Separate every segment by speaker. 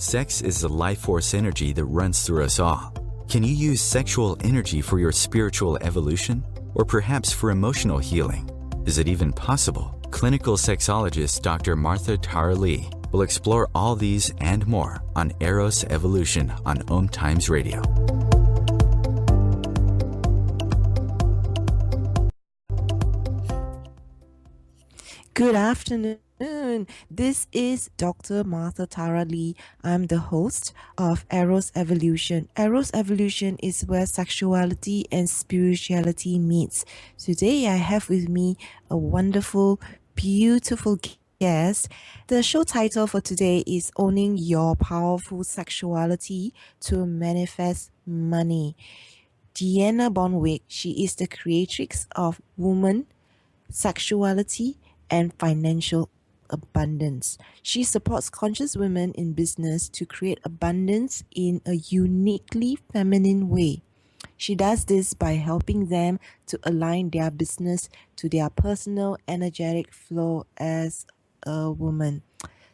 Speaker 1: Sex is the life force energy that runs through us all. Can you use sexual energy for your spiritual evolution? Or perhaps for emotional healing? Is it even possible? Clinical sexologist Dr. Martha Tara Lee will explore all these and more on Eros Evolution on Om Times Radio.
Speaker 2: Good afternoon. This is Dr. Martha Tara Lee. I'm the host of Eros Evolution. Eros Evolution is where sexuality and spirituality meets. Today I have with me a wonderful, beautiful guest. The show title for today is Owning Your Powerful Sexuality to Manifest Money. Diana Bonwick, she is the creatrix of Woman, Sexuality, and Financial Abundance. She supports conscious women in business to create abundance in a uniquely feminine way. She does this by helping them to align their business to their personal energetic flow as a woman.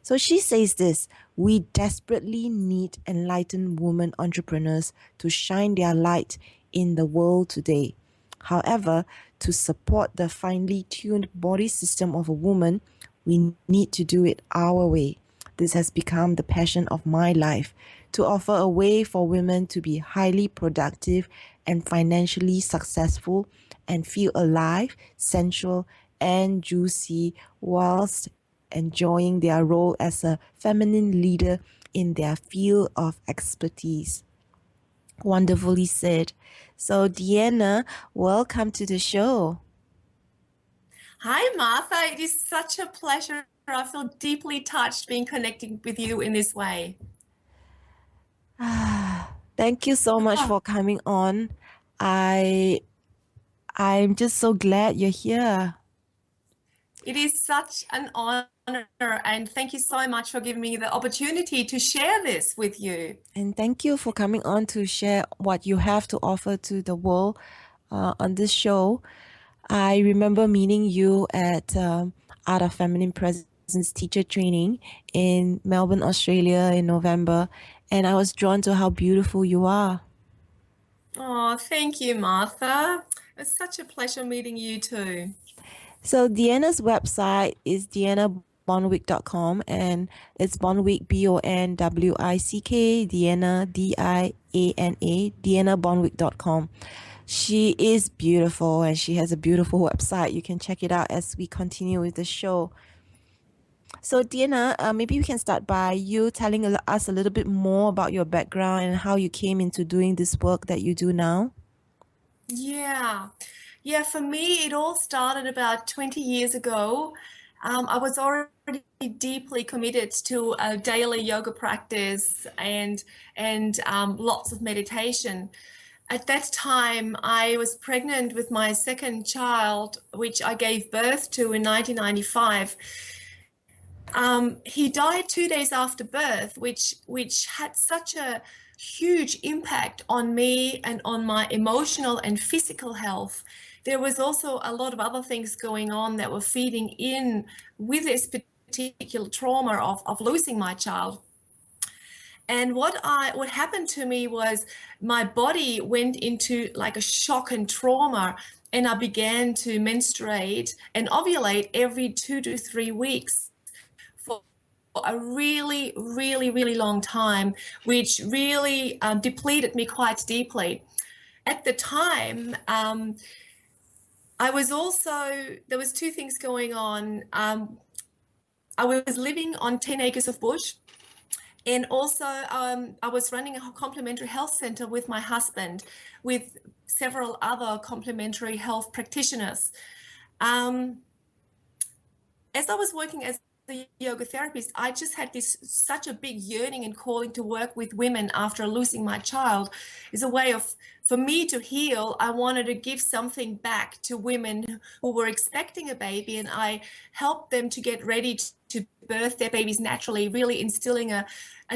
Speaker 2: So she says this: we desperately need enlightened women entrepreneurs to shine their light in the world today. However, to support the finely tuned body system of a woman, we need to do it our way. This has become the passion of my life, to offer a way for women to be highly productive and financially successful and feel alive, sensual, and juicy whilst enjoying their role as a feminine leader in their field of expertise. Wonderfully said. So, Diana, welcome to the show.
Speaker 3: Hi, Martha. It is such a pleasure. I feel deeply touched being connected with you in this way.
Speaker 2: Thank you so much for coming on. I'm just so glad you're here.
Speaker 3: It is such an honor, and thank you so much for giving me the opportunity to share this with you.
Speaker 2: And thank you for coming on to share what you have to offer to the world on this show. I remember meeting you at Art of Feminine Presence teacher training in Melbourne, Australia in November, and I was drawn to how beautiful you are.
Speaker 3: Oh, thank you, Martha. It's such a pleasure meeting you too.
Speaker 2: So Diana's website is dianabonwick.com, and it's Bonwick, Bonwick, Diana, Diana, dianabonwick.com. She is beautiful and she has a beautiful website. You can check it out as we continue with the show. So Diana, maybe we can start by you telling us a little bit more about your background and how you came into doing this work that you do now.
Speaker 3: Yeah, for me, it all started about 20 years ago. I was already deeply committed to a daily yoga practice and lots of meditation. At that time, I was pregnant with my second child, which I gave birth to in 1995. He died 2 days after birth, which had such a huge impact on me and on my emotional and physical health. There was also a lot of other things going on that were feeding in with this particular trauma of losing my child. And what happened to me was my body went into like a shock and trauma, and I began to menstruate and ovulate every 2 to 3 weeks for a really, really, really long time, which really depleted me quite deeply. At the time, there was two things going on. I was living on 10 acres of bush, and also I was running a complementary health center with my husband, with several other complementary health practitioners. As I was working as a yoga therapist, I just had such a big yearning and calling to work with women after losing my child. It's a way for me to heal. I wanted to give something back to women who were expecting a baby, and I helped them to get ready to birth their babies naturally, really instilling a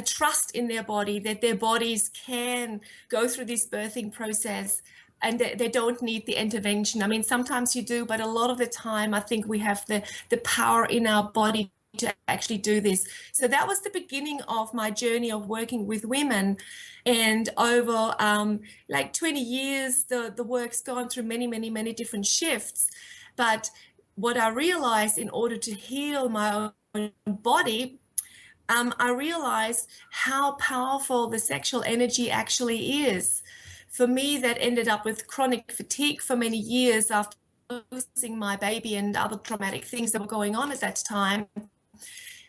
Speaker 3: trust in their body, that their bodies can go through this birthing process and they don't need the intervention. I mean, sometimes you do, but a lot of the time I think we have the power in our body to actually do this. So that was the beginning of my journey of working with women. And over like 20 years, the work's gone through many different shifts. But what I realized, in order to heal my own body, I realized how powerful the sexual energy actually is. For me, that ended up with chronic fatigue for many years after losing my baby and other traumatic things that were going on at that time.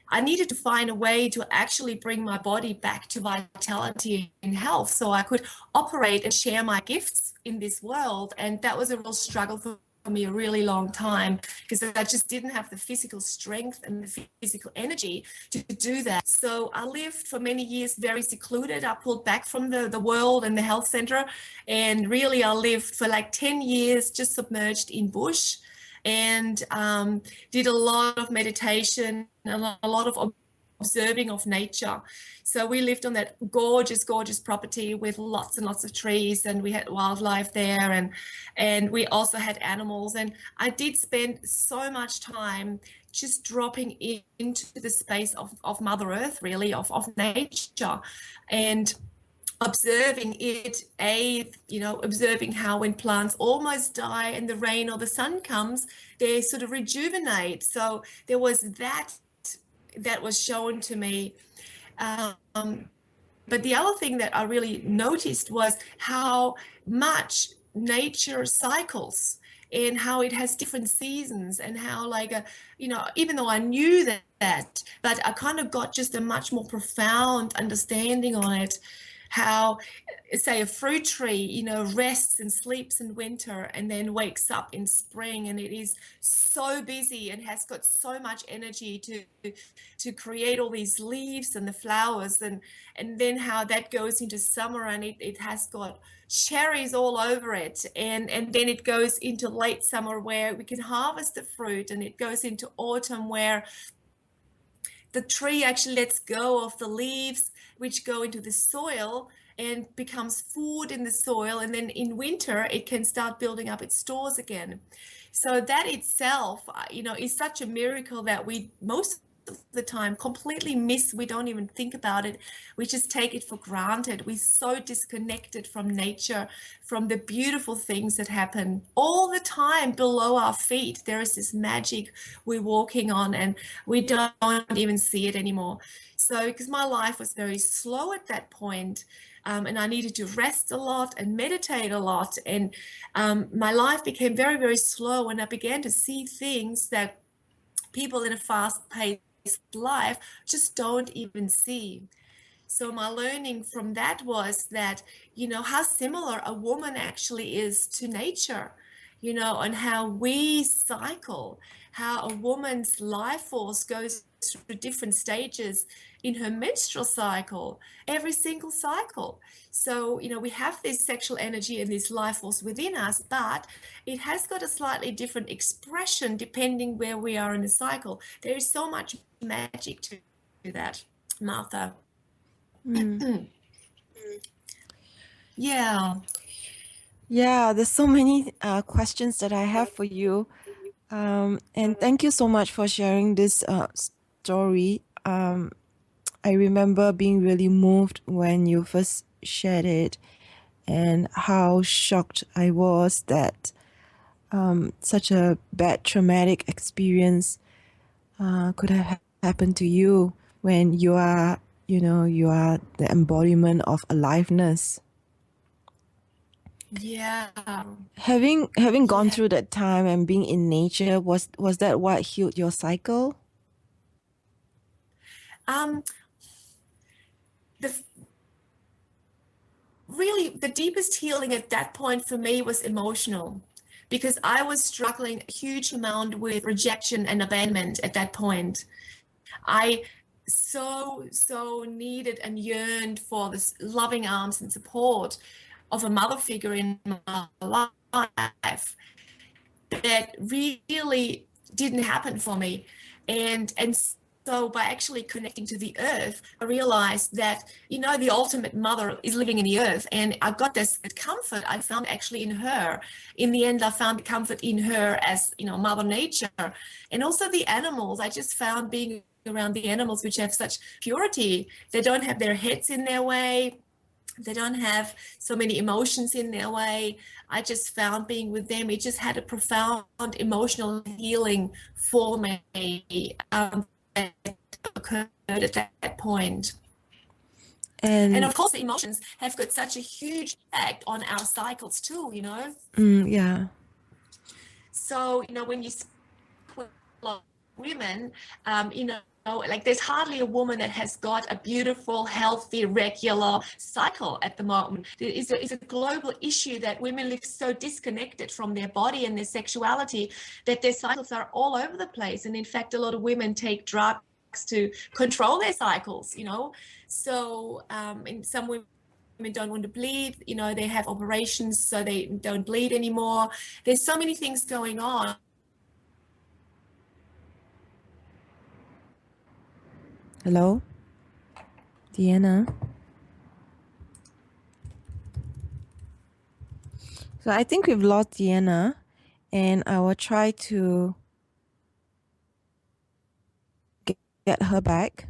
Speaker 3: I needed to find a way to actually bring my body back to vitality and health so I could operate and share my gifts in this world. And that was a real struggle for me a really long time, because I just didn't have the physical strength and the physical energy to do that. So I lived for many years very secluded. I pulled back from the world and the health center, and really I lived for like 10 years just submerged in bush, and did a lot of meditation, a lot of observing of nature. So we lived on that gorgeous property with lots and lots of trees, and we had wildlife there, and we also had animals. And I did spend so much time just dropping into the space of Mother Earth, really, of nature, and observing it, observing how when plants almost die and the rain or the sun comes, they sort of rejuvenate. So there was that was shown to me. But the other thing that I really noticed was how much nature cycles, and how it has different seasons, and how even though I knew that, but I kind of got just a much more profound understanding on it. How, say, a fruit tree, rests and sleeps in winter and then wakes up in spring, and it is so busy and has got so much energy to create all these leaves and the flowers, and then how that goes into summer, and it has got cherries all over it, and then it goes into late summer where we can harvest the fruit, and it goes into autumn where the tree actually lets go of the leaves, which go into the soil and becomes food in the soil. And then in winter, it can start building up its stores again. So that itself, is such a miracle that we most of the time completely miss. We don't even think about it. We just take it for granted. We're so disconnected from nature, from the beautiful things that happen all the time below our feet. There is this magic we're walking on, and we don't even see it anymore. So because my life was very slow at that point, and I needed to rest a lot and meditate a lot, and my life became very slow, and I began to see things that people in a fast-paced life just don't even see. So my learning from that was that, how similar a woman actually is to nature, and how we cycle, how a woman's life force goes through different stages in her menstrual cycle, every single cycle. So, we have this sexual energy and this life force within us, but it has got a slightly different expression depending where we are in the cycle. There is so much magic to that, Martha. Yeah.
Speaker 2: Yeah, there's so many questions that I have for you. And thank you so much for sharing this story. I remember being really moved when you first shared it, and how shocked I was that such a bad traumatic experience could have happened to you, when you are the embodiment of aliveness.
Speaker 3: Yeah.
Speaker 2: Having gone through that time and being in nature, was that what healed your cycle?
Speaker 3: Really, the deepest healing at that point for me was emotional, because I was struggling a huge amount with rejection and abandonment at that point. I so needed and yearned for this loving arms and support of a mother figure in my life that really didn't happen for me. And so by actually connecting to the earth, I realized that, the ultimate mother is living in the earth. And I got this comfort I found actually in her. In the end, I found comfort in her as, Mother Nature. And also the animals, I just found being around the animals, which have such purity. They don't have their heads in their way. They don't have so many emotions in their way. I just found being with them, it just had a profound emotional healing for me that occurred at that point. And of course, the emotions have got such a huge impact on our cycles too, you know?
Speaker 2: Yeah.
Speaker 3: So, you know, when you speak with a lot of women, you know, like there's hardly a woman that has got a beautiful, healthy, regular cycle at the moment. There is a global issue that women live so disconnected from their body and their sexuality that their cycles are all over the place. And in fact, a lot of women take drugs to control their cycles, you know. So and some women don't want to bleed, you know, they have operations so they don't bleed anymore. There's so many things going on.
Speaker 2: Hello? Diana? So I think we've lost Diana, and I will try to get her back.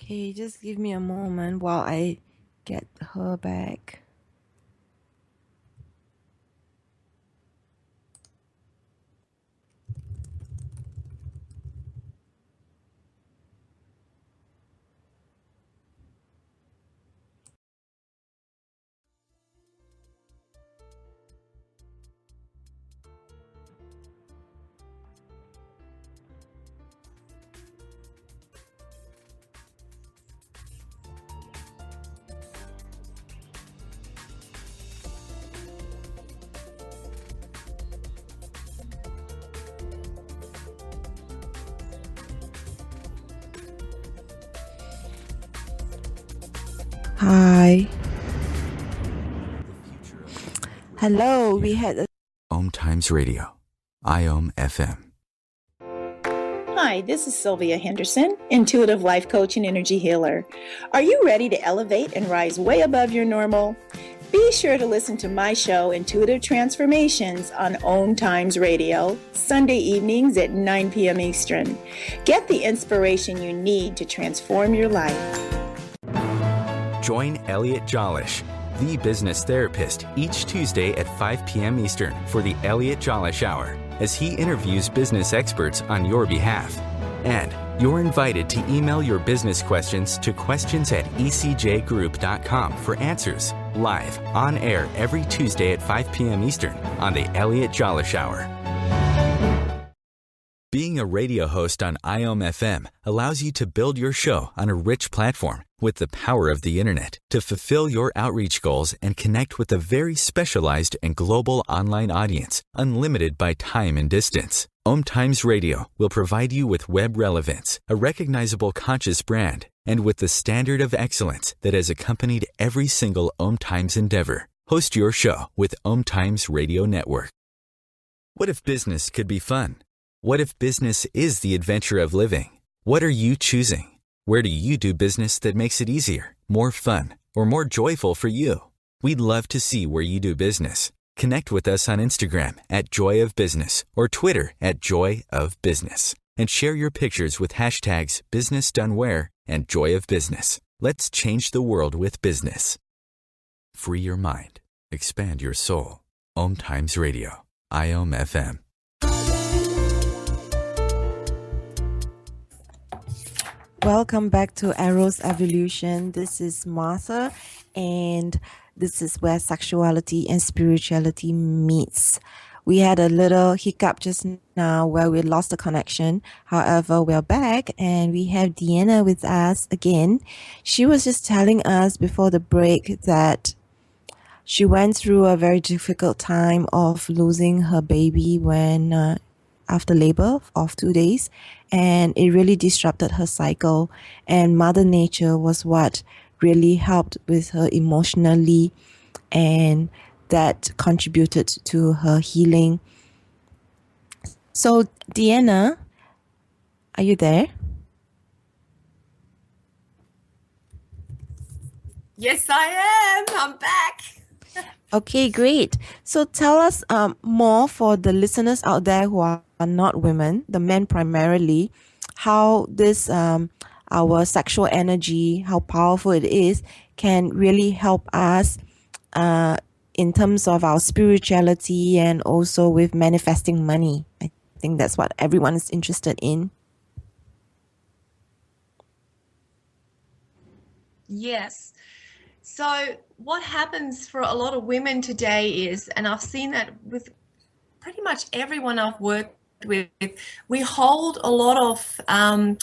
Speaker 2: Okay, just give me a moment while I get her back. Hi. Hello, we had
Speaker 1: Om Times Radio, IOM FM.
Speaker 4: Hi, this is Sylvia Henderson, intuitive life coach and energy healer. Are you ready to elevate and rise way above your normal? Be sure to listen to my show, Intuitive Transformations, on Om Times Radio, Sunday evenings at 9 p.m. Eastern. Get the inspiration you need to transform your life.
Speaker 1: Join Elliot Jollish, the business therapist, each Tuesday at 5 p.m. Eastern for the Elliot Jollish Hour, as he interviews business experts on your behalf. And you're invited to email your business questions to questions@ecjgroup.com for answers, live, on air every Tuesday at 5 p.m. Eastern on the Elliot Jollish Hour. Being a radio host on IOM FM allows you to build your show on a rich platform with the power of the internet to fulfill your outreach goals and connect with a very specialized and global online audience, unlimited by time and distance. Om Times Radio will provide you with web relevance, a recognizable conscious brand, and with the standard of excellence that has accompanied every single Om Times endeavor. Host your show with Om Times Radio Network. What if business could be fun? What if business is the adventure of living? What are you choosing? Where do you do business that makes it easier, more fun, or more joyful for you? We'd love to see where you do business. Connect with us on Instagram @JoyOfBusiness or Twitter @JoyOfBusiness and share your pictures with hashtags BusinessDoneWhere and Joy of Business. Let's change the world with business. Free your mind. Expand your soul. Om Times Radio. IOM FM.
Speaker 2: Welcome back to Eros Evolution. This is Martha, and this is where sexuality and spirituality meets. We had a little hiccup just now where we lost the connection. However, we're back, and we have Diana with us again. She was just telling us before the break that she went through a very difficult time of losing her baby when after labor of 2 days, and it really disrupted her cycle, and Mother Nature was what really helped with her emotionally, and that contributed to her healing. So, Diana, are you there?
Speaker 3: Yes, I am. I'm back.
Speaker 2: Okay, great. So tell us more for the listeners out there who are not women, the men primarily, how this our sexual energy, how powerful it is, can really help us in terms of our spirituality and also with manifesting money. I think that's what everyone is interested in.
Speaker 3: Yes. So what happens for a lot of women today is, and I've seen that with pretty much everyone I've worked with, we hold a lot of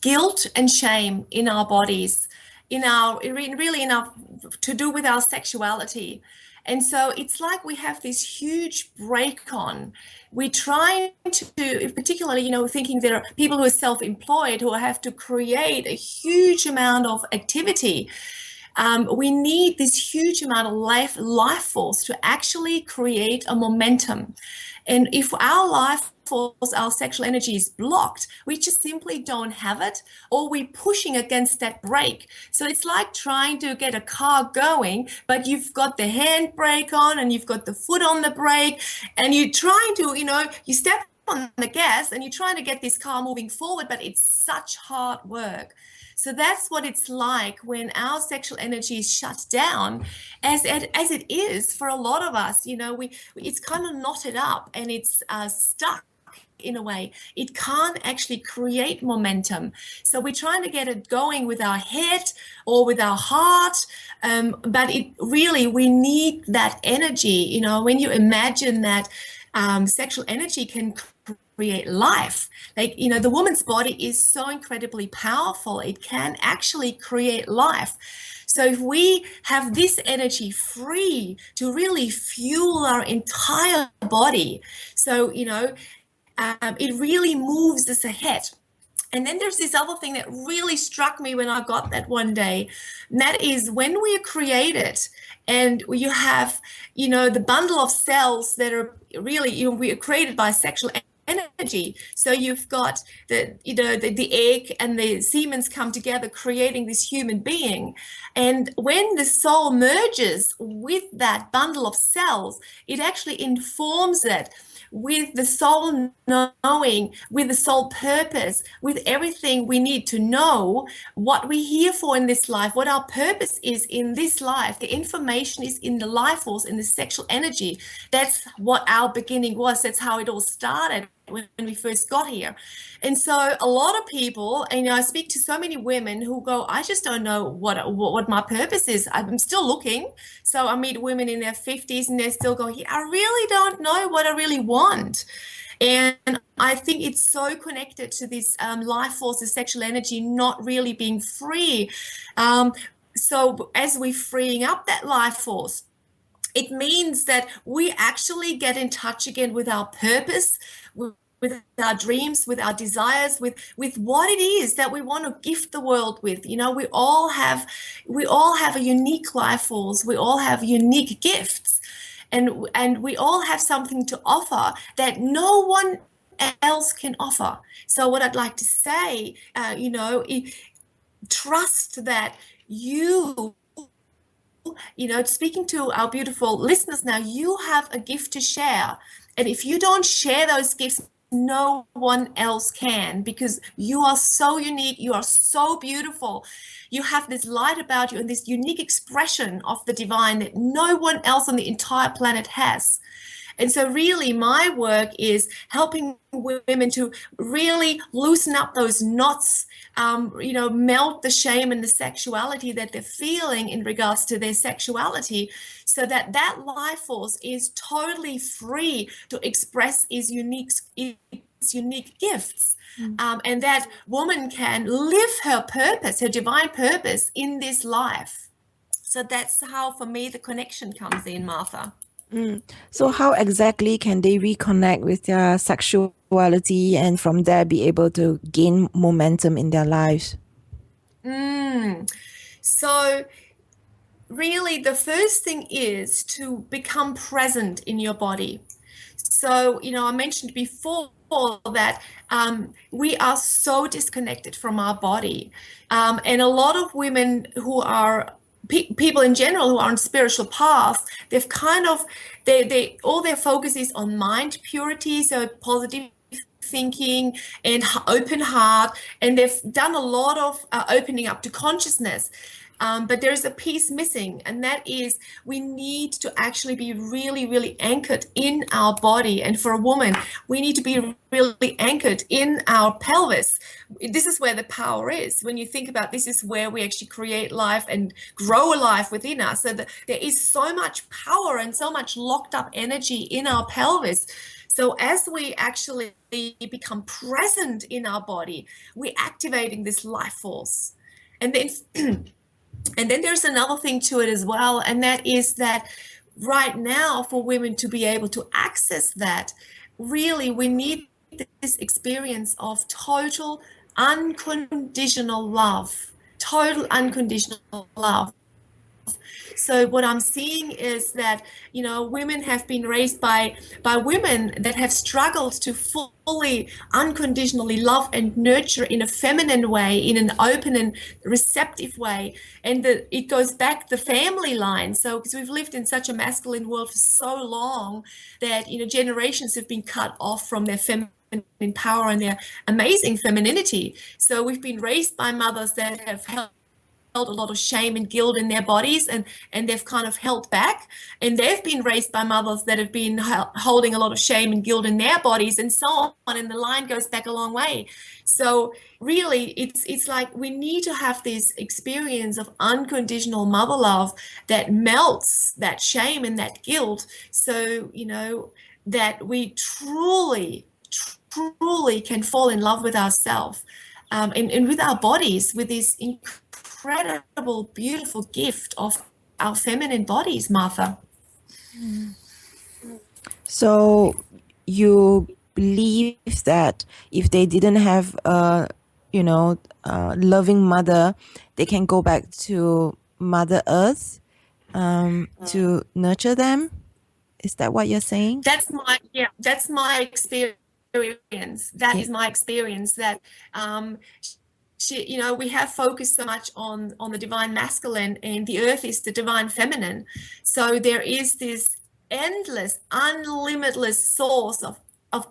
Speaker 3: guilt and shame in our bodies, really in our to do with our sexuality. And so it's like we have this huge break on. We try to, particularly, thinking there are people who are self-employed who have to create a huge amount of activity. We need this huge amount of life force to actually create a momentum. And if our life force, our sexual energy is blocked, we just simply don't have it, or we're pushing against that brake. So it's like trying to get a car going, but you've got the handbrake on and you've got the foot on the brake, and you're trying to, you step on the gas and you're trying to get this car moving forward, but it's such hard work. So that's what it's like when our sexual energy is shut down, as it is for a lot of us. It's kind of knotted up and it's stuck in a way. It can't actually create momentum. So we're trying to get it going with our head or with our heart, but we need that energy. When you imagine that sexual energy can create life. The woman's body is so incredibly powerful. It can actually create life. So if we have this energy free to really fuel our entire body, so, it really moves us ahead. And then there's this other thing that really struck me when I got that one day, and that is when we are created and you have, the bundle of cells that are really, we are created by sexual energy. So you've got the egg and the semen's come together, creating this human being. And when the soul merges with that bundle of cells, it actually informs it with the soul knowing, with the soul purpose, with everything we need to know, what we're here for in this life, what our purpose is in this life. The information is in the life force, in the sexual energy. That's what our beginning was. That's how it all started when we first got here. And so a lot of people, and I speak to so many women who go, I just don't know what my purpose is. I'm still looking. So I meet women in their 50s and they're still going, I really don't know what I really want. And I think it's so connected to this life force, the sexual energy not really being free. So as we're freeing up that life force, it means that we actually get in touch again with our purpose, with our dreams, with our desires, with what it is that we want to gift the world with. We all have a unique life force. We all have unique gifts, and we all have something to offer that no one else can offer. So what I'd like to say, trust that speaking to our beautiful listeners now, you have a gift to share. And if you don't share those gifts, no one else can, because you are so unique. You are so beautiful. You have this light about you and this unique expression of the divine that no one else on the entire planet has. And so really my work is helping women to really loosen up those knots, melt the shame and the sexuality that they're feeling in regards to their sexuality, so that life force is totally free to express its unique gifts. And that woman can live her purpose, her divine purpose in this life. So that's how, for me, the connection comes in, Martha.
Speaker 2: So how exactly can they reconnect with their sexuality and from there be able to gain momentum in their lives?
Speaker 3: So really the first thing is to become present in your body. So, I mentioned before that we are so disconnected from our body. And a lot of women who are people in general who are on spiritual paths, they've kind of, they all their focus is on mind purity, so positive thinking and open heart, and they've done a lot of opening up to consciousness. But there's a piece missing, and that is we need to actually be really, really anchored in our body. And for a woman, we need to be really anchored in our pelvis. This is where the power is. When you think about this, is where we actually create life and grow a life within us. So that there is so much power and so much locked up energy in our pelvis. So as we actually become present in our body, we're activating this life force. And then and then there's another thing to it as well, and that is that right now, for women to be able to access that, really we need this experience of total unconditional love. Total unconditional love. So what I'm seeing is that, women have been raised by women that have struggled to fully unconditionally love and nurture in a feminine way, in an open and receptive way. And it goes back the family line. So because we've lived in such a masculine world for so long that, generations have been cut off from their feminine power and their amazing femininity. So we've been raised by mothers that have held a lot of shame and guilt in their bodies, and they've kind of held back, and they've been raised by mothers that have been holding a lot of shame and guilt in their bodies, and so on, and the line goes back a long way. So really it's like we need to have this experience of unconditional mother love that melts that shame and that guilt, so that we truly can fall in love with ourselves, and with our bodies, with this incredible, beautiful gift of our feminine bodies, Martha.
Speaker 2: So you believe that if they didn't have a loving mother, they can go back to Mother Earth to nurture them? Is that what you're saying?
Speaker 3: That's my experience. That is my experience, that we have focused so much on the divine masculine, and the earth is the divine feminine. So there is this endless, unlimitless source of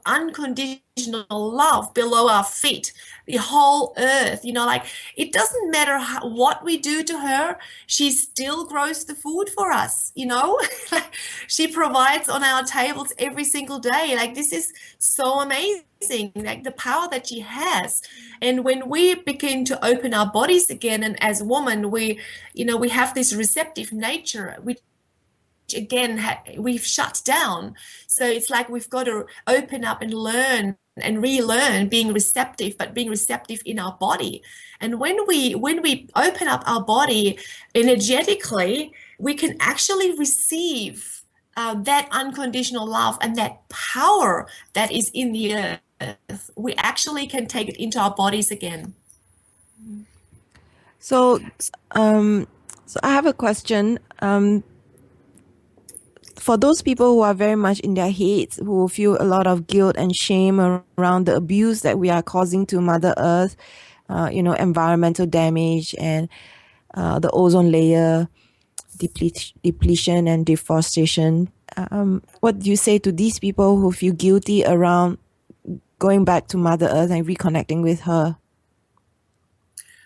Speaker 3: unconditional love below our feet, the whole earth. It doesn't matter what we do to her, she still grows the food for us. She provides on our tables every single day. This is so amazing, the power that she has. And when we begin to open our bodies again, and as women, we have this receptive nature, which again we've shut down. So it's like we've got to open up and learn and relearn being receptive, but being receptive in our body. And when we open up our body energetically, we can actually receive that unconditional love and that power that is in the earth. We actually can take it into our bodies again.
Speaker 2: So I have a question. For those people who are very much in their heads, who feel a lot of guilt and shame around the abuse that we are causing to Mother Earth, environmental damage and the ozone layer depletion and deforestation, what do you say to these people who feel guilty around going back to Mother Earth and reconnecting with her?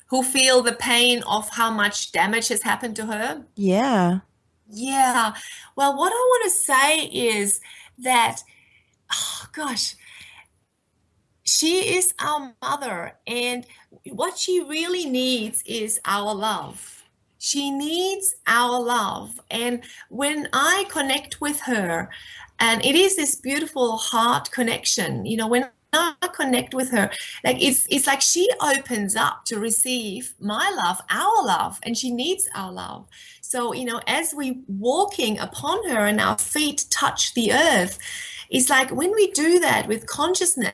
Speaker 3: Who feel the pain of how much damage has happened to her?
Speaker 2: Yeah.
Speaker 3: Well, what I want to say is that, she is our mother, and what she really needs is our love. She needs our love. And when I connect with her, and it is this beautiful heart connection, when I connect with her, it's like she opens up to receive my love, our love, and she needs our love. So, as we walking upon her and our feet touch the earth, it's like when we do that with consciousness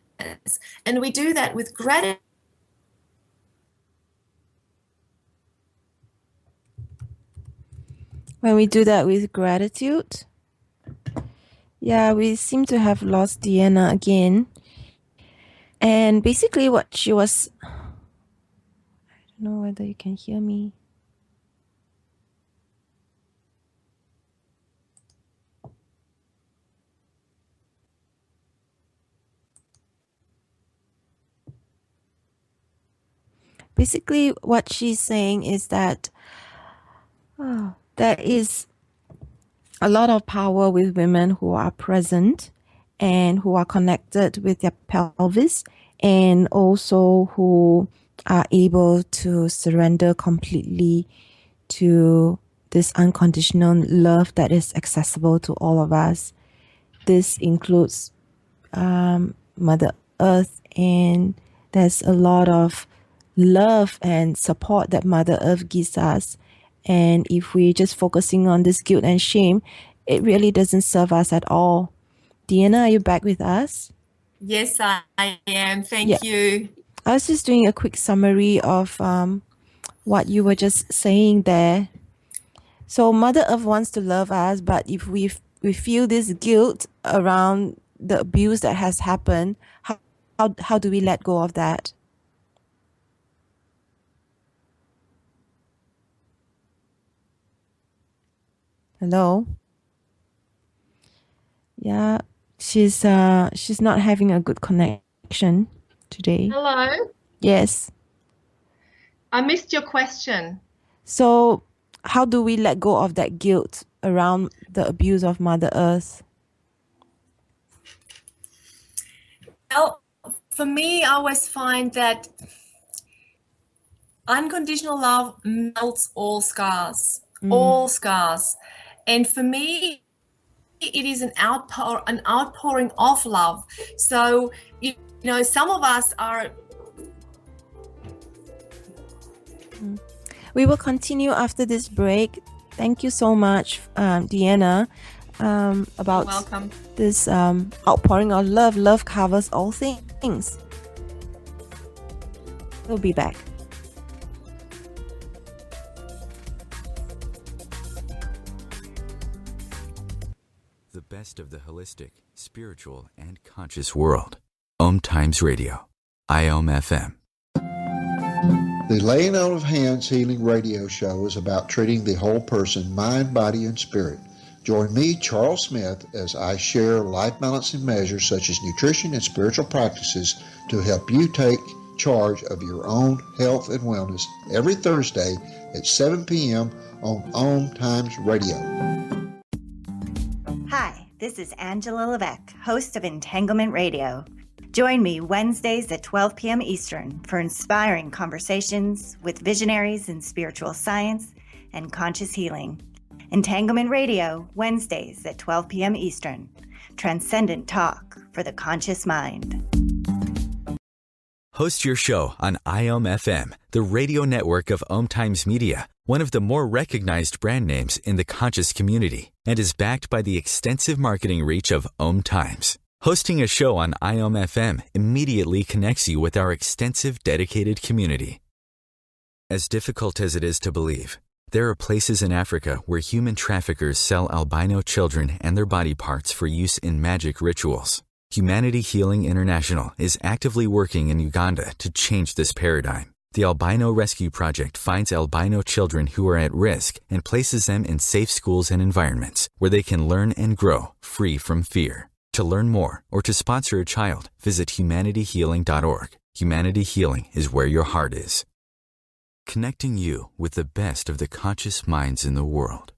Speaker 3: and we do that with gratitude.
Speaker 2: When we do that with gratitude, Yeah, we seem to have lost Diana again. And basically what she was... I don't know whether you can hear me. Basically what she's saying is that there is a lot of power with women who are present and who are connected with their pelvis, and also who are able to surrender completely to this unconditional love that is accessible to all of us. This includes Mother Earth, and there's a lot of love and support that Mother Earth gives us. And if we're just focusing on this guilt and shame, it really doesn't serve us at all. Diana, are you back with us?
Speaker 3: Yes, I am. Thank you.
Speaker 2: I was just doing a quick summary of what you were just saying there. So Mother Earth wants to love us, but if we feel this guilt around the abuse that has happened, how do we let go of that? Hello? Yeah, she's not having a good connection today.
Speaker 3: Hello.
Speaker 2: Yes.
Speaker 3: I missed your question.
Speaker 2: So how do we let go of that guilt around the abuse of Mother Earth?
Speaker 3: Well, for me, I always find that unconditional love melts all scars, And for me, it is an outpouring of love. So, you know, some of us are...
Speaker 2: We will continue after this break. Thank you so much, Diana, about
Speaker 3: Welcome.
Speaker 2: this outpouring of love. Love covers all things. We'll be back.
Speaker 1: The best of the holistic, spiritual, and conscious world. Om Times Radio. IOM FM.
Speaker 5: The Laying On of Hands Healing Radio Show is about treating the whole person, mind, body, and spirit. Join me, Charles Smith, as I share life-balancing measures such as nutrition and spiritual practices to help you take charge of your own health and wellness every Thursday at 7 p.m. on Om Times Radio.
Speaker 6: Hi, this is Angela Levesque, host of Entanglement Radio. Join me Wednesdays at 12 p.m. Eastern for inspiring conversations with visionaries in spiritual science and conscious healing. Entanglement Radio, Wednesdays at 12 p.m. Eastern. Transcendent talk for the conscious mind.
Speaker 1: Host your show on IOM FM, the radio network of Om Times Media, one of the more recognized brand names in the conscious community, and is backed by the extensive marketing reach of Om Times. Hosting a show on IOM FM immediately connects you with our extensive dedicated community. As difficult as it is to believe, there are places in Africa where human traffickers sell albino children and their body parts for use in magic rituals. Humanity Healing International is actively working in Uganda to change this paradigm. The Albino Rescue Project finds albino children who are at risk and places them in safe schools and environments where they can learn and grow free from fear. To learn more or to sponsor a child, visit humanityhealing.org. Humanity Healing is where your heart is. Connecting you with the best of the conscious minds in the world.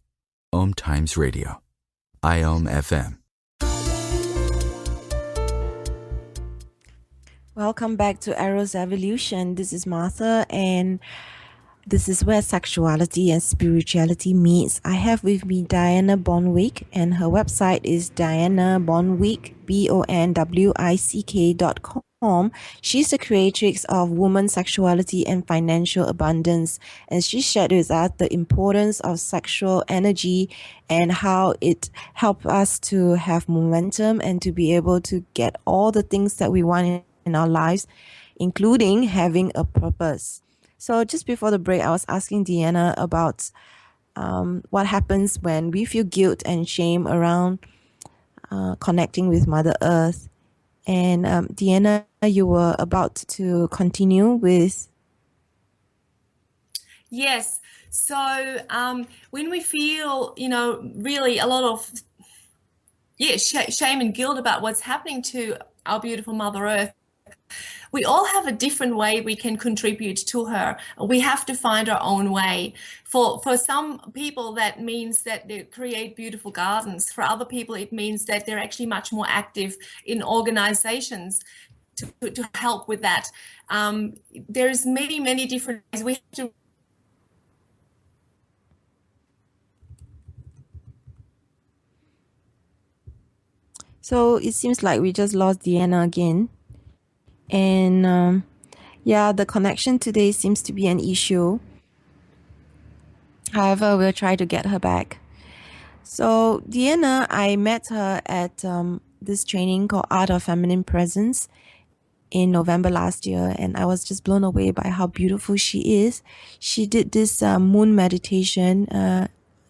Speaker 1: Om Times Radio. IOM FM.
Speaker 2: Welcome back to Eros Evolution. This is Martha, and this is where sexuality and spirituality meets. I have with me Diana Bonwick, and her website is Diana Bonwick, BONWICK.com. She's the creatrix of Woman, Sexuality, and Financial Abundance, and she shared with us the importance of sexual energy and how it helps us to have momentum and to be able to get all the things that we want in our lives, including having a purpose. So just before the break, I was asking Diana about what happens when we feel guilt and shame around connecting with Mother Earth. And Diana, you were about to continue with.
Speaker 3: Yes. So when we feel, really a lot of shame and guilt about what's happening to our beautiful Mother Earth, we all have a different way we can contribute to her. We have to find our own way. For some people, that means that they create beautiful gardens. For other people, it means that they're actually much more active in organizations to help with that. There's many, many different ways. We have to.
Speaker 2: So it seems like we just lost Diana again. And the connection today seems to be an issue. However, we'll try to get her back. So Diana, I met her at this training called Art of Feminine Presence in November last year, and I was just blown away by how beautiful she is. She did this moon meditation.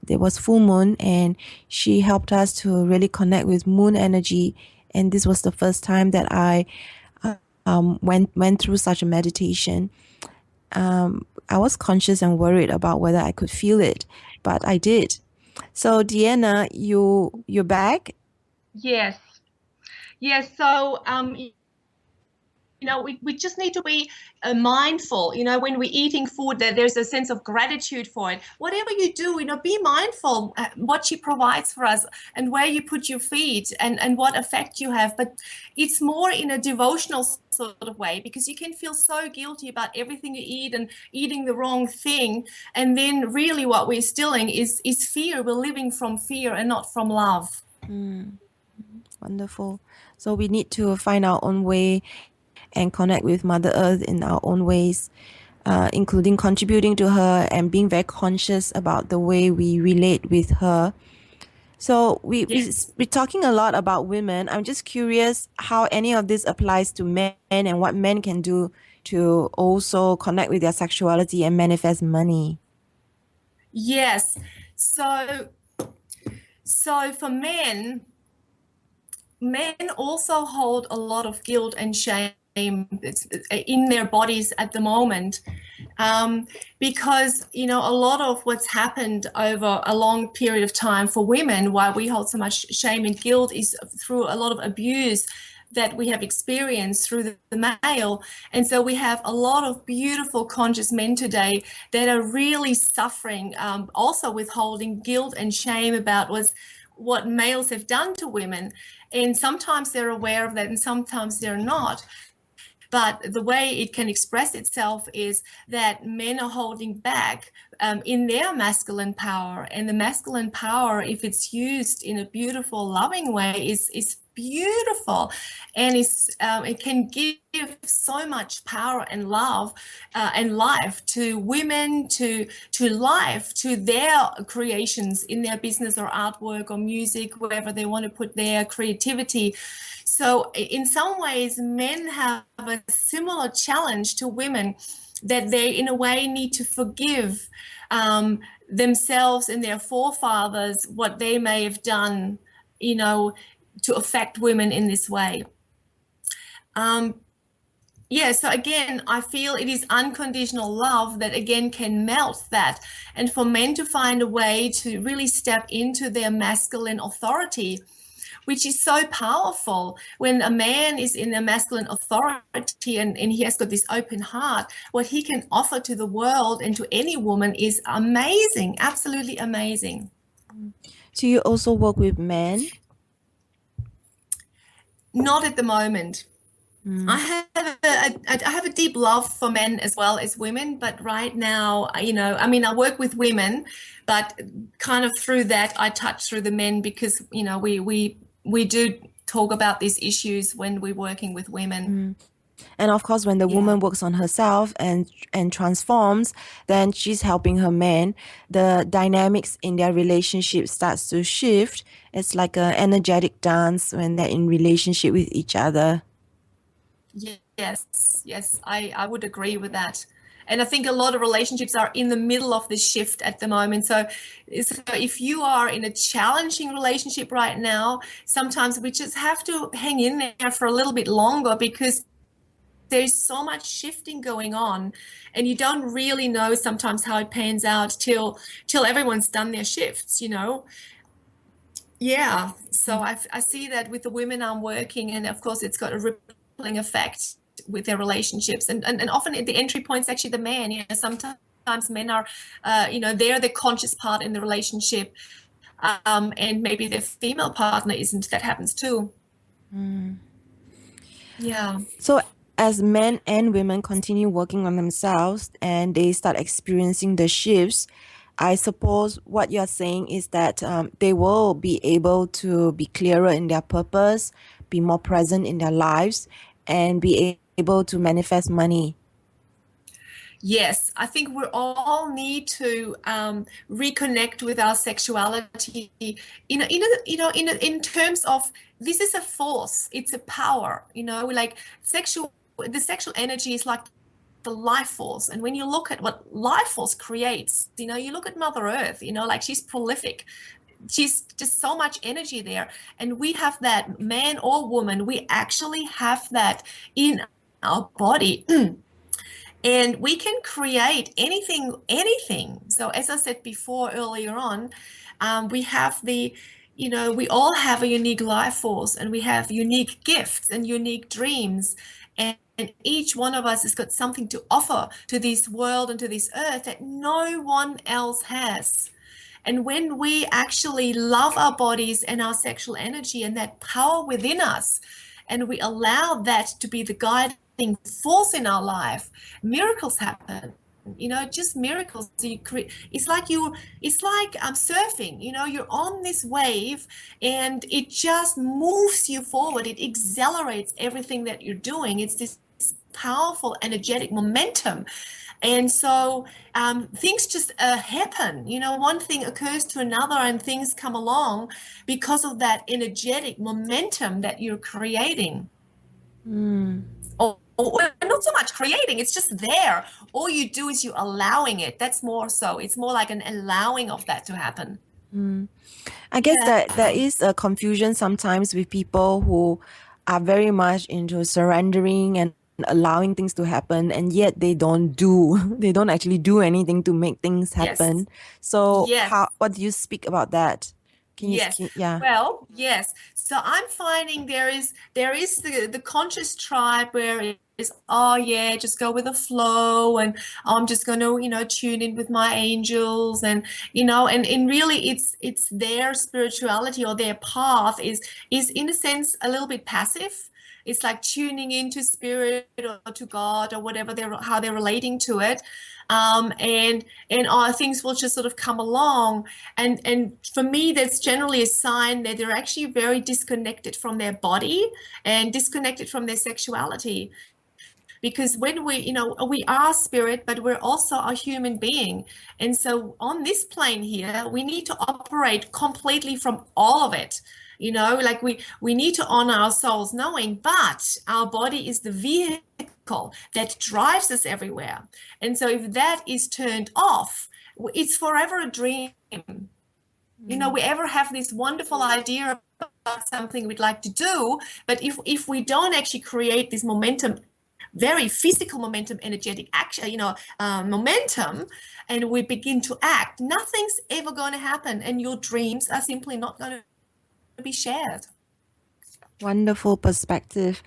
Speaker 2: There was full moon, and she helped us to really connect with moon energy. And this was the first time that I went through such a meditation. I was conscious and worried about whether I could feel it, but I did. So Diana, you're back?
Speaker 3: Yes. So we just need to be mindful, when we're eating food, that there's a sense of gratitude for it. Whatever you do, be mindful what she provides for us and where you put your feet and what effect you have. But it's more in a devotional sort of way, because you can feel so guilty about everything you eat and eating the wrong thing. And then really what we're stilling is fear. We're living from fear and not from love.
Speaker 2: Wonderful. So we need to find our own way and connect with Mother Earth in our own ways, including contributing to her and being very conscious about the way we relate with her. So we're talking a lot about women. I'm just curious how any of this applies to men and what men can do to also connect with their sexuality and manifest money.
Speaker 3: Yes. So for men also hold a lot of guilt and shame in their bodies at the moment, because a lot of what's happened over a long period of time for women, why we hold so much shame and guilt, is through a lot of abuse that we have experienced through the male. And so we have a lot of beautiful conscious men today that are really suffering, also with holding guilt and shame about what males have done to women. And sometimes they're aware of that and sometimes they're not. But the way it can express itself is that men are holding back in their masculine power. And the masculine power, if it's used in a beautiful, loving way, is beautiful. And it can give so much power and love and life to women, to life, to their creations in their business or artwork or music, wherever they want to put their creativity. So in some ways, men have a similar challenge to women, that they, in a way, need to forgive themselves and their forefathers, what they may have done, to affect women in this way. So again, I feel it is unconditional love that, again, can melt that. And for men to find a way to really step into their masculine authority, which is so powerful. When a man is in a masculine authority and he has got this open heart, what he can offer to the world and to any woman is amazing, absolutely amazing.
Speaker 2: Do you also work with men?
Speaker 3: Not at the moment. I have a deep love for men as well as women, but right now, I work with women, but kind of through that I touch through the men, because we do talk about these issues when we're working with women.
Speaker 2: And of course, when the woman works on herself and transforms, then she's helping her man. The dynamics in their relationship starts to shift. It's like an energetic dance when they're in relationship with each other.
Speaker 3: Yes, I would agree with that. And I think a lot of relationships are in the middle of this shift at the moment. So if you are in a challenging relationship right now, sometimes we just have to hang in there for a little bit longer, because there's so much shifting going on, and you don't really know sometimes how it pans out till everyone's done their shifts, Yeah, so I see that with the women I'm working, and of course it's got a rippling effect with their relationships, and often the entry point's actually the man. Sometimes men are, they're the conscious part in the relationship, and maybe their female partner isn't. That happens too. Yeah.
Speaker 2: So as men and women continue working on themselves and they start experiencing the shifts, I suppose what you're saying is that they will be able to be clearer in their purpose, be more present in their lives, and be able to manifest money.
Speaker 3: Yes, I think we all need to reconnect with our sexuality in terms of, this is a force, it's a power, like the sexual energy is like the life force. And when you look at what life force creates, you look at Mother Earth, like she's prolific. She's just so much energy there. And we have that, man or woman, we actually have that in our body. And we can create anything. So as I said before earlier on, we have we all have a unique life force, and we have unique gifts and unique dreams. And each one of us has got something to offer to this world and to this earth that no one else has. And when we actually love our bodies and our sexual energy and that power within us, and we allow that to be the guiding force in our life, miracles happen. Just miracles. It's like surfing. You're on this wave, and it just moves you forward. It accelerates everything that you're doing. It's this powerful energetic momentum. And so things just happen. One thing occurs to another, and things come along because of that energetic momentum that you're creating. Or not so much creating, it's just there. All you do is you allowing it. That's more so. It's more like an allowing of that to happen.
Speaker 2: I guess that there is a confusion sometimes with people who are very much into surrendering and allowing things to happen, and yet they don't actually do anything to make things happen.
Speaker 3: Yes.
Speaker 2: So
Speaker 3: Yes.
Speaker 2: what do you speak about that?
Speaker 3: Well, yes. So I'm finding there is the conscious tribe where it is, oh yeah, just go with the flow, and I'm just going to tune in with my angels, and and really it's their spirituality or their path is in a sense a little bit passive. It's like tuning into spirit or to God or whatever how they're relating to it. And things will just sort of come along. And for me, that's generally a sign that they're actually very disconnected from their body and disconnected from their sexuality. Because when we are spirit, but we're also a human being. And so on this plane here, we need to operate completely from all of it. Like we need to honor our soul's knowing, but our body is the vehicle that drives us everywhere. And so if that is turned off, it's forever a dream. We ever have this wonderful idea about something we'd like to do, but if we don't actually create this momentum, very physical momentum, energetic action, momentum, and we begin to act, nothing's ever going to happen, and your dreams are simply not going to be shared.
Speaker 2: Wonderful perspective.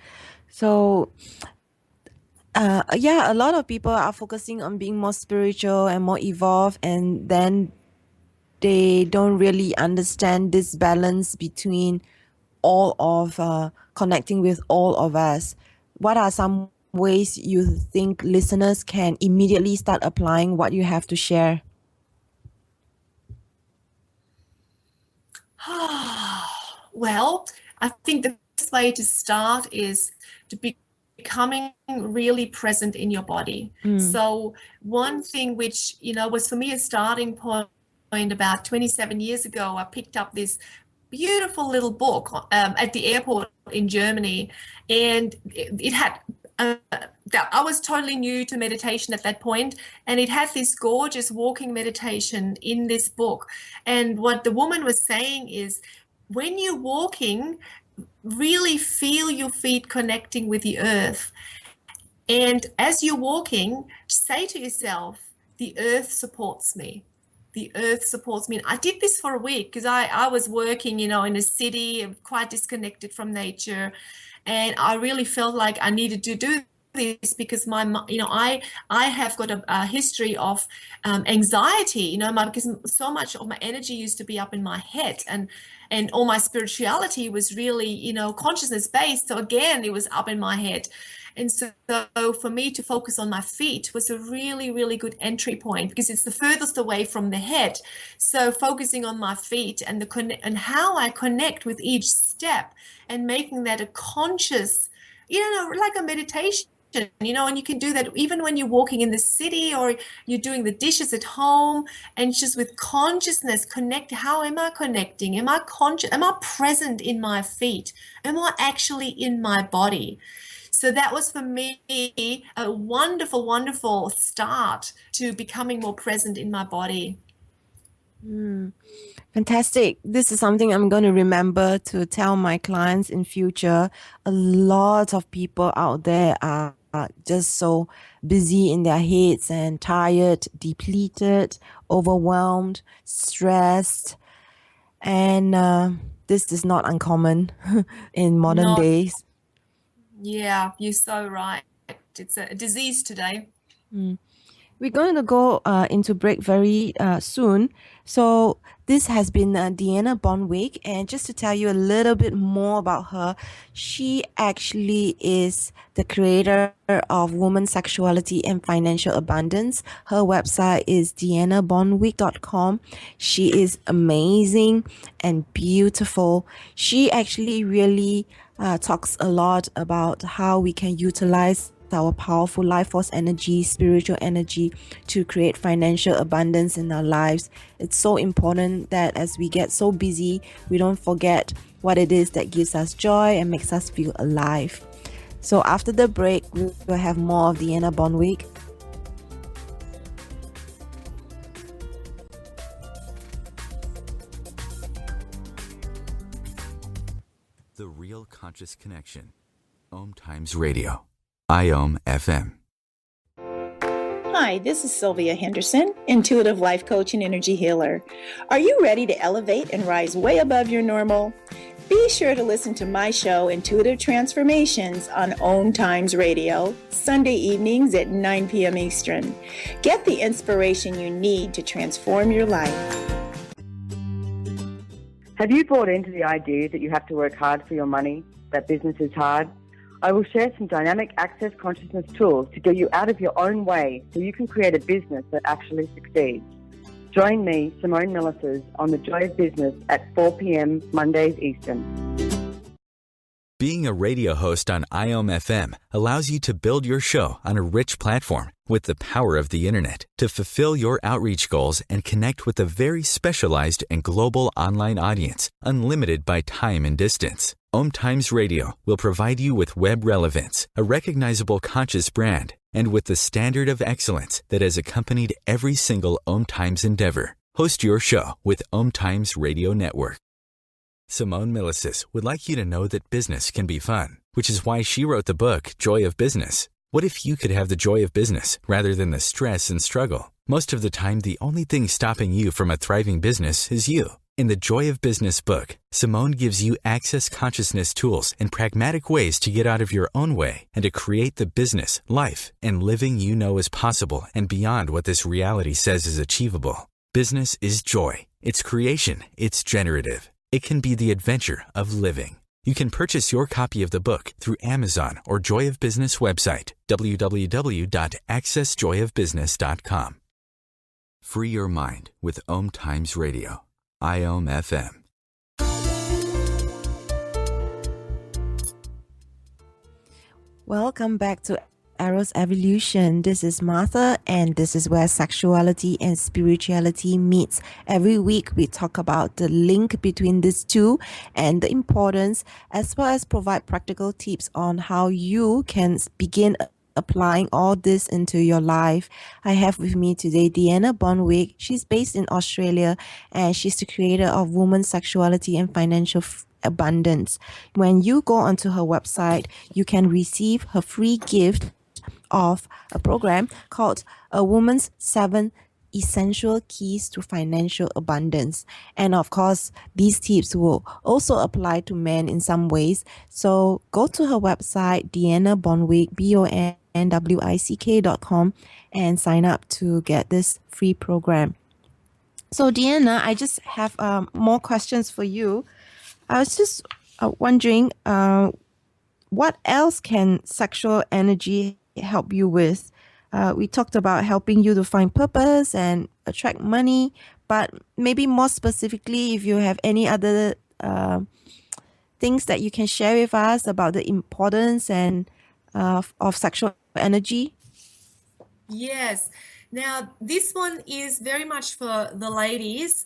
Speaker 2: So a lot of people are focusing on being more spiritual and more evolved, and then they don't really understand this balance between all of connecting with all of us. What are some ways you think listeners can immediately start applying what you have to share?
Speaker 3: Well, I think the best way to start is to be becoming really present in your body. So one thing which was for me a starting point about 27 years ago, I picked up this beautiful little book at the airport in Germany, and it had that I was totally new to meditation at that point, and it had this gorgeous walking meditation in this book. And what the woman was saying is, when you're walking, really feel your feet connecting with the earth. And as you're walking, say to yourself, the earth supports me. The earth supports me. And I did this for a week because I was working, in a city, quite disconnected from nature. And I really felt like I needed to do this because I have got a history of anxiety, because so much of my energy used to be up in my head, and all my spirituality was really, consciousness based. So again, it was up in my head. And so for me to focus on my feet was a really, really good entry point because it's the furthest away from the head. So focusing on my feet and how I connect with each step and making that a conscious, like a meditation. And you can do that even when you're walking in the city or you're doing the dishes at home, and just with consciousness connect. How am I connecting? Am I conscious? Am I present in my feet? Am I actually in my body? So that was for me a wonderful, wonderful start to becoming more present in my body.
Speaker 2: Fantastic. This is something I'm going to remember to tell my clients in future. A lot of people out there are just so busy in their heads and tired, depleted, overwhelmed, stressed. And this is not uncommon in modern days.
Speaker 3: Yeah, you're so right. It's a disease today.
Speaker 2: We're going to go into break very soon. So this has been Diana Bonwick. And just to tell you a little bit more about her, she actually is the creator of Women's Sexuality and Financial Abundance. Her website is dianabonwick.com. She is amazing and beautiful. She actually really talks a lot about how we can utilize our powerful life force energy, spiritual energy to create financial abundance in our lives. It's so important that as we get so busy, we don't forget what it is that gives us joy and makes us feel alive. So after the break, we'll have more of Diana Bonwick.
Speaker 1: The Real Conscious Connection. Om Times Radio. IOM FM.
Speaker 4: Hi, this is Sylvia Henderson, intuitive life coach and energy healer. Are you ready to elevate and rise way above your normal? Be sure to listen to my show, Intuitive Transformations, on Om Times Radio, Sunday evenings at 9 p.m. Eastern. Get the inspiration you need to transform your life.
Speaker 7: Have you bought into the idea that you have to work hard for your money, that business is hard? I will share some dynamic access consciousness tools to get you out of your own way so you can create a business that actually succeeds. Join me, Simone Millis's, on The Joy of Business at 4 p.m. Mondays Eastern.
Speaker 1: Being a radio host on IOM FM allows you to build your show on a rich platform with the power of the internet to fulfill your outreach goals and connect with a very specialized and global online audience, unlimited by time and distance. Om Times Radio will provide you with web relevance, a recognizable conscious brand, and with the standard of excellence that has accompanied every single Om Times endeavor. Host your show with Om Times Radio Network. Simone Millis's would like you to know that business can be fun, which is why she wrote the book, Joy of Business. What if you could have the joy of business rather than the stress and struggle? Most of the time, the only thing stopping you from a thriving business is you. In the Joy of Business book, Simone gives you access consciousness tools and pragmatic ways to get out of your own way and to create the business, life, and living you know is possible and beyond what this reality says is achievable. Business is joy. It's creation. It's generative. It can be the adventure of living. You can purchase your copy of the book through Amazon or Joy of Business website, www.accessjoyofbusiness.com. Free your mind with Om Times Radio. IOM FM.
Speaker 2: Welcome back to Eros Evolution. This is Martha, and this is where sexuality and spirituality meets. Every week, we talk about the link between these two and the importance, as well as provide practical tips on how you can begin applying all this into your life. I have with me today Diana Bonwick. She's based in Australia, and she's the creator of Women's Sexuality and Financial Abundance. When you go onto her website, you can receive her free gift of a program called A Woman's 7 Essential Keys to Financial Abundance. And of course, these tips will also apply to men in some ways. So go to her website, Diana Bonwick, BONWICK.com, and sign up to get this free program. So Diana, I just have more questions for you. I was just wondering, what else can sexual energy help you with? We talked about helping you to find purpose and attract money, but maybe more specifically, if you have any other things that you can share with us about the importance and of sexual energy.
Speaker 3: Yes. Now, this one is very much for the ladies.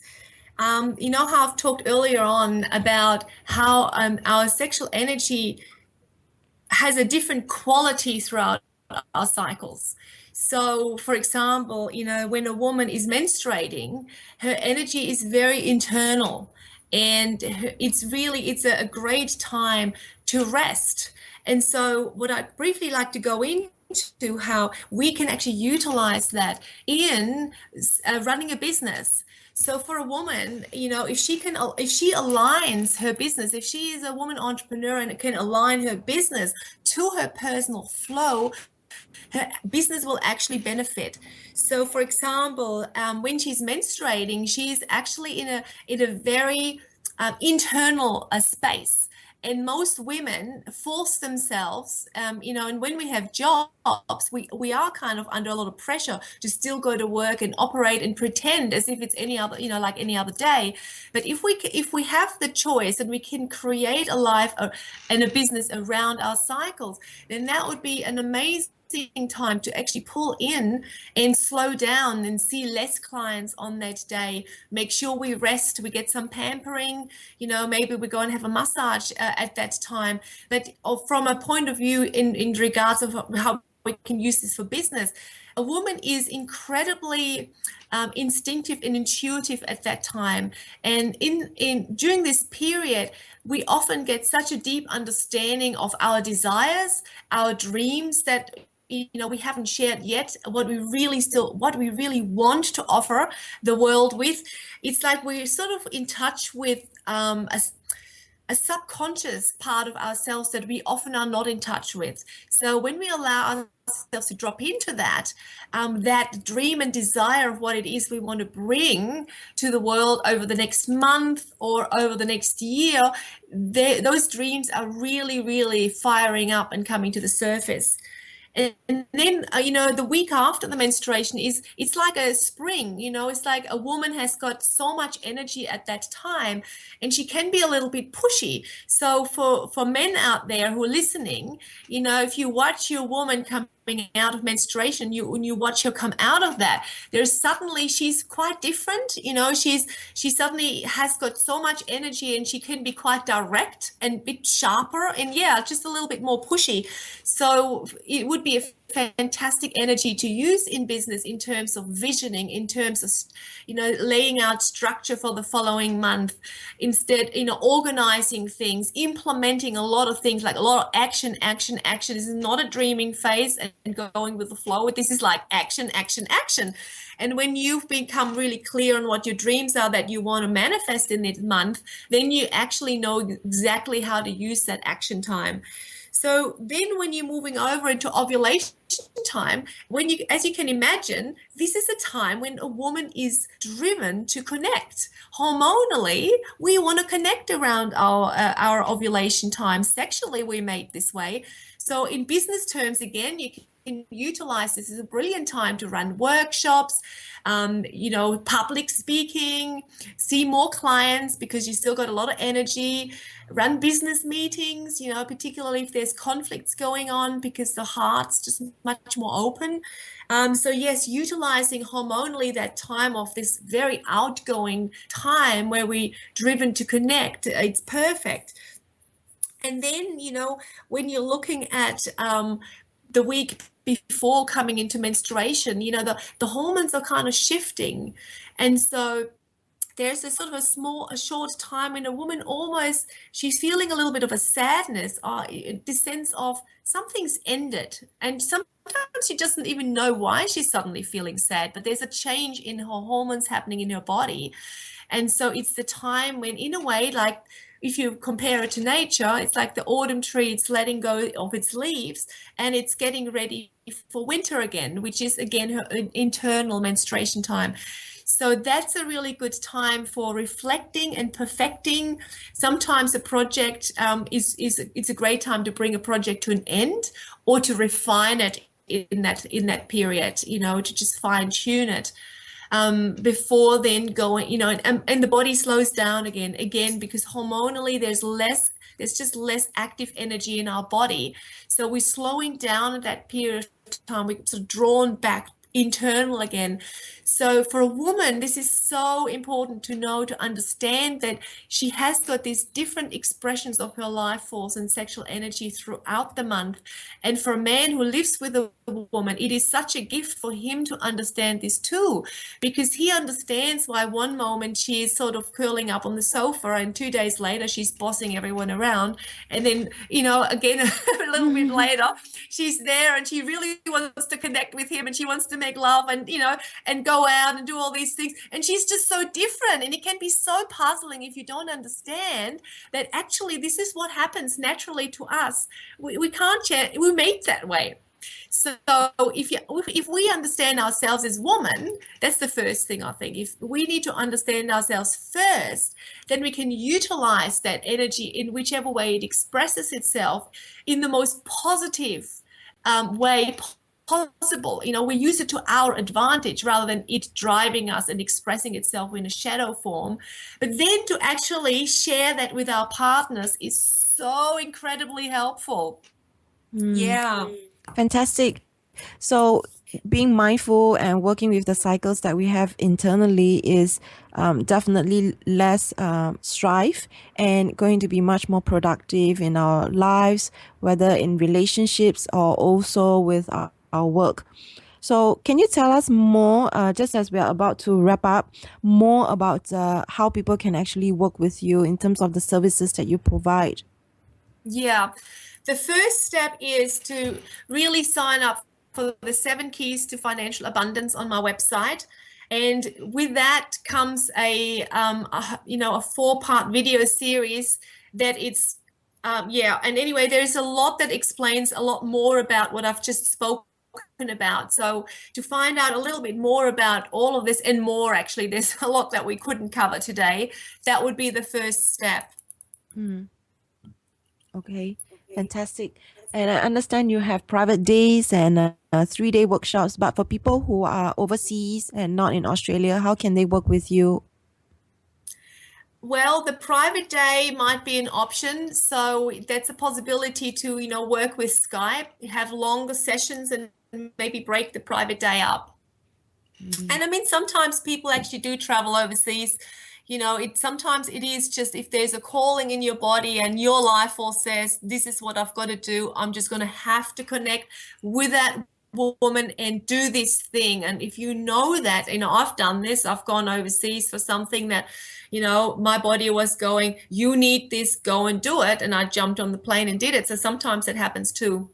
Speaker 3: You know how I've talked earlier on about how our sexual energy has a different quality throughout our cycles. So, for example, you know, when a woman is menstruating, her energy is very internal, and it's a great time to rest. And so what I'd briefly like to go into how we can actually utilize that in running a business. So for a woman, you know, if she aligns her business, if she is a woman entrepreneur and can align her business to her personal flow, her business will actually benefit. So for example, when she's menstruating, she's actually in a very internal space. And most women force themselves, you know, and when we have jobs, we are kind of under a lot of pressure to still go to work and operate and pretend as if it's any other, you know, like any other day. But if we have the choice and we can create a life and a business around our cycles, then that would be an amazing time to actually pull in and slow down and see less clients on that day. Make sure we rest, we get some pampering, you know, maybe we go and have a massage at that time. But from a point of view in regards of how we can use this for business, a woman is incredibly instinctive and intuitive at that time. And during this period, we often get such a deep understanding of our desires, our dreams that, you know, we haven't shared yet, what we really want to offer the world with. It's like we're sort of in touch with a subconscious part of ourselves that we often are not in touch with. So when we allow ourselves to drop into that, that dream and desire of what it is we want to bring to the world over the next month or over the next year, those dreams are really, really firing up and coming to the surface. And then, you know, the week after the menstruation it's like a spring, you know, it's like a woman has got so much energy at that time, and she can be a little bit pushy. So for men out there who are listening, you know, if you watch your woman coming out of menstruation, when you watch her come out of that, she's quite different, you know, she suddenly has got so much energy, and she can be quite direct and a bit sharper, and just a little bit more pushy. So it would be a fantastic energy to use in business in terms of visioning, in terms of, you know, laying out structure for the following month, instead, you know, organizing things, implementing a lot of things, like a lot of action. This is not a dreaming phase and going with the flow. This is like action. And when you've become really clear on what your dreams are that you want to manifest in this month, then you actually know exactly how to use that action time. So then when you're moving over into ovulation time, as you can imagine, this is a time when a woman is driven to connect. Hormonally, we want to connect around our ovulation time. Sexually, we're made this way. So in business terms, again, you can utilize this as a brilliant time to run workshops, public speaking, see more clients because you still got a lot of energy, run business meetings, particularly if there's conflicts going on because the heart's just much more open. So yes, utilizing hormonally that time of this very outgoing time where we're driven to connect, it's perfect. And then, when you're looking at the week before coming into menstruation, the hormones are kind of shifting. And so there's a sort of a short time when a woman she's feeling a little bit of a sadness, this sense of something's ended. And sometimes she doesn't even know why she's suddenly feeling sad, but there's a change in her hormones happening in her body. And so it's the time when, in a way, like if you compare it to nature, it's like the autumn tree, it's letting go of its leaves and it's getting ready for winter again, which is again her internal menstruation time. So that's a really good time for reflecting and perfecting. Sometimes a project it's a great time to bring a project to an end or to refine it in that period, to just fine tune it. Before then going, and the body slows down again, because hormonally there's just less active energy in our body. So we're slowing down at that period of time. We're sort of drawn back internal again. So for a woman, this is so important to know, to understand that she has got these different expressions of her life force and sexual energy throughout the month. And for a man who lives with a woman, it is such a gift for him to understand this too, because he understands why one moment she is sort of curling up on the sofa and 2 days later she's bossing everyone around. And then, again, a little bit later, she's there and she really wants to connect with him and she wants to make love and, and go out and do all these things. And she's just so different. And it can be so puzzling if you don't understand that actually this is what happens naturally to us. We can't change, we're made that way. So if we understand ourselves as women, that's the first thing I think. If we need to understand ourselves first, then we can utilize that energy in whichever way it expresses itself in the most positive way possible. We use it to our advantage rather than it driving us and expressing itself in a shadow form. But then to actually share that with our partners is so incredibly helpful. Yeah.
Speaker 2: Fantastic. So being mindful and working with the cycles that we have internally is definitely less strife and going to be much more productive in our lives, whether in relationships or also with our work. So can you tell us more, just as we are about to wrap up, more about how people can actually work with you in terms of the services that you provide?
Speaker 3: Yeah. The first step is to really sign up for the 7 keys to financial abundance on my website. And with that comes a 4-part video series that it's, and anyway, there's a lot that explains a lot more about what I've just spoken about. So to find out a little bit more about all of this and more, actually, there's a lot that we couldn't cover today. That would be the first step.
Speaker 2: Okay, fantastic. And I understand you have private days and 3-day workshops, but for people who are overseas and not in Australia, how can they work with you?
Speaker 3: Well, the private day might be an option. So that's a possibility to, work with Skype, have longer sessions and maybe break the private day up. And I mean, sometimes people actually do travel overseas. Sometimes it is just if there's a calling in your body and your life force says, this is what I've got to do. I'm just going to have to connect with that woman and do this thing. And if you know that, I've done this, I've gone overseas for something that, my body was going, you need this, go and do it. And I jumped on the plane and did it. So sometimes it happens too.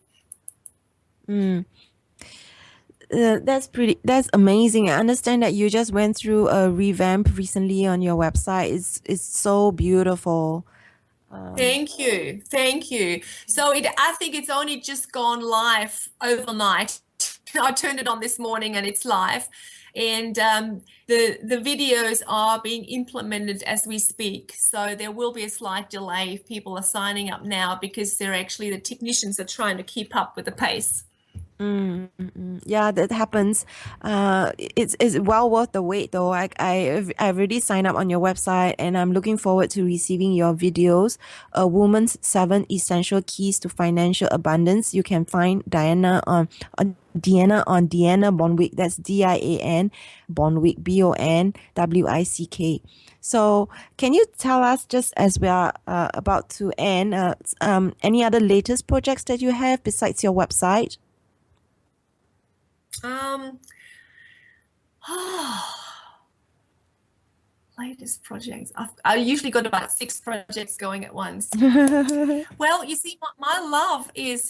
Speaker 2: That's amazing. I understand that you just went through a revamp recently on your website. It's so beautiful.
Speaker 3: Thank you. So I think it's only just gone live overnight. I turned it on this morning and it's live. And the videos are being implemented as we speak. So there will be a slight delay if people are signing up now because the technicians are trying to keep up with the pace.
Speaker 2: Yeah, that happens. It's well worth the wait though. I've already signed up on your website and I'm looking forward to receiving your videos. A Woman's 7 Essential Keys to Financial Abundance. You can find Diana on Diana Bonwick. That's Dian Bonwick, Bonwick. So can you tell us, just as we are about to end, any other latest projects that you have besides your website?
Speaker 3: Latest projects. I usually got about 6 projects going at once. Well, you see, my love is,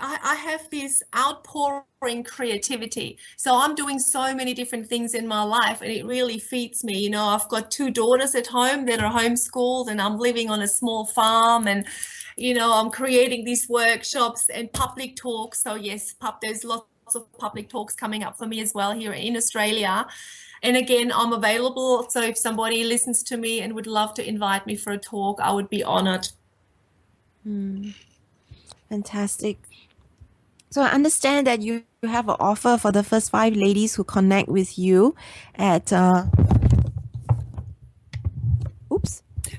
Speaker 3: I have this outpouring creativity. So I'm doing so many different things in my life and it really feeds me. I've got 2 daughters at home that are homeschooled and I'm living on a small farm and, I'm creating these workshops and public talks. So yes, there's lots of public talks coming up for me as well here in Australia. And again, I'm available. So if somebody listens to me and would love to invite me for a talk, I would be honored.
Speaker 2: Fantastic. So I understand that you have an offer for the first 5 ladies who connect with you at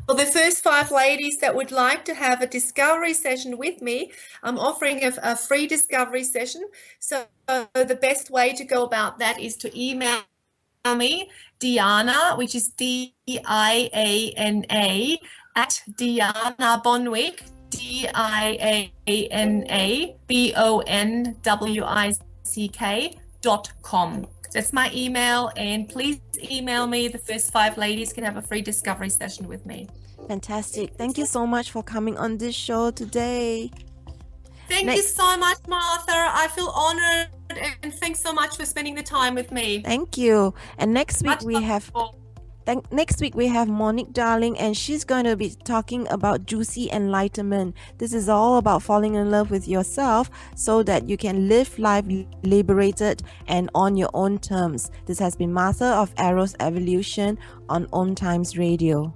Speaker 3: For the first 5 ladies that would like to have a discovery session with me, I'm offering a free discovery session. So the best way to go about that is to email me, Diana, which is Diana at Diana Bonwick, DianaBonwick.com. That's my email, and please email me. The first 5 ladies can have a free discovery session with me.
Speaker 2: Fantastic. Thank you so much for coming on this show today.
Speaker 3: Thank you so much, Martha. I feel honored, and thanks so much for spending the time with me.
Speaker 2: Thank you. And next week we have Monique Darling, and she's going to be talking about juicy enlightenment. This is all about falling in love with yourself so that you can live life liberated and on your own terms. This has been Martha of Eros Evolution on Om Times Radio.